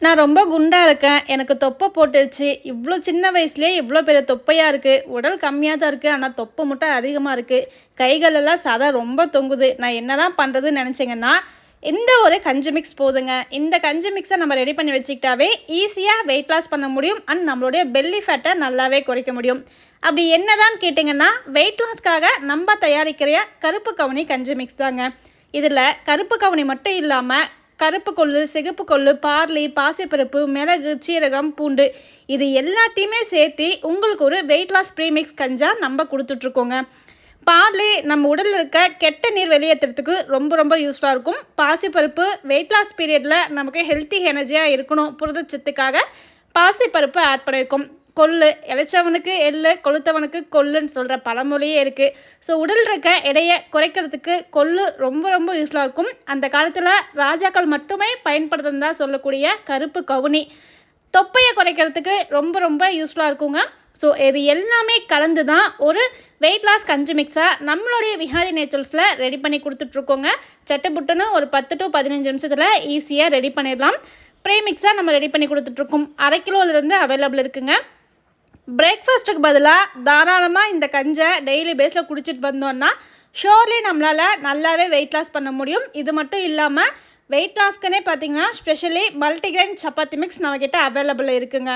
நான் ரொம்ப குண்டா இருக்கேன். எனக்கு தொப்பை போட்டுருச்சு. இவ்ளோ சின்ன வயசுலயே இவ்ளோ பெரிய தொப்பையா இருக்கு. உடல் கம்மியா தான் இருக்கு. ஆனா தொப்பை மட்டும் அதிகமா இருக்கு. கைகள் எல்லாம் சதை ரொம்ப தொங்குது. நான் என்னதான் பண்றதுன்னு நெனச்சீங்கன்னா, இந்த ஒரு கஞ்சி மிக்ஸ் போதுங்க. இந்த கஞ்சி மிக்ஸை நம்ம ரெடி பண்ணி வச்சுக்கிட்டாவே ஈஸியா வெயிட் லாஸ் பண்ண முடியும். அண்ட் நம்மளுடைய பெல்லி ஃபேட்டை நல்லாவே குறைக்க முடியும். அப்படி என்னதான் கேட்டிங்கன்னா, வெயிட் லாஸ்க்காக நம்ம தயாரிக்கிற கருப்பு கவுனி கஞ்சி மிக்ஸ் தாங்க. இதில கருப்பு கவுனி மட்டும் இல்லாம கருப்பு கொள்ளு, சிகப்பு கொள்ளு, பார்லி, பாசிப்பருப்பு, மிளகு, சீரகம், பூண்டு இது எல்லாத்தையுமே சேர்த்து உங்களுக்கு ஒரு வெயிட் லாஸ் ப்ரீமிக்ஸ் கஞ்சா நம்ம கொடுத்துட்ருக்கோங்க. பார்லி நம்ம உடலில் இருக்க கெட்ட நீர் வெளியேற்றுறதுக்கு ரொம்ப ரொம்ப யூஸ்ஃபுல்லாக இருக்கும். பாசிப்பருப்பு வெயிட் லாஸ் பீரியடில் நமக்கு ஹெல்த்தி எனர்ஜியாக இருக்கணும் புரதச்சத்துக்காக பாசிப்பருப்பு ஆட் பண்ணியிருக்கோம். கொள்ளு இளைச்சவனுக்கு எள்ளு கொளுத்தவனுக்கு கொள்ளுன்னு சொல்கிற பழமொழியே இருக்குது. ஸோ உடல் இருக்க எடையை குறைக்கிறதுக்கு கொள்ளு ரொம்ப ரொம்ப யூஸ்ஃபுல்லாக இருக்கும். அந்த காலத்தில் ராஜாக்கள் மட்டுமே பயன்படுத்துறதா சொல்லக்கூடிய கருப்பு கவுனி தொப்பையை குறைக்கிறதுக்கு ரொம்ப ரொம்ப யூஸ்ஃபுல்லாக இருக்குங்க. ஸோ இது எல்லாமே கலந்து தான் ஒரு வெயிட் லாஸ் கஞ்சி மிக்ஸாக நம்மளுடைய விஹாரி நேச்சுரல்ஸில் ரெடி பண்ணி கொடுத்துட்ருக்கோங்க. சட்டுப்புட்டுன்னு ஒரு 10 to 15 நிமிஷத்தில் ஈஸியாக ரெடி பண்ணிடலாம். ப்ரீமிக்ஸாக நம்ம ரெடி பண்ணி கொடுத்துட்ருக்கோம். 1/2 கிலோலேருந்து அவைலபிள் இருக்குங்க. பிரேக்ஃபாஸ்ட்டுக்கு பதிலாக தாராளமாக இந்த கஞ்சை டெய்லி பேஸில் குடிச்சிட்டு வந்தோன்னா ஷோர்லி நம்மளால் நல்லாவே வெயிட் லாஸ் பண்ண முடியும். இது மட்டும் இல்லாமல் வெயிட் லாஸ்க்குன்னே பார்த்தீங்கன்னா ஸ்பெஷலி மல்டிகிரெயின் சப்பாத்தி மிக்ஸ் நம்மக்கிட்ட அவைலபிள் இருக்குங்க.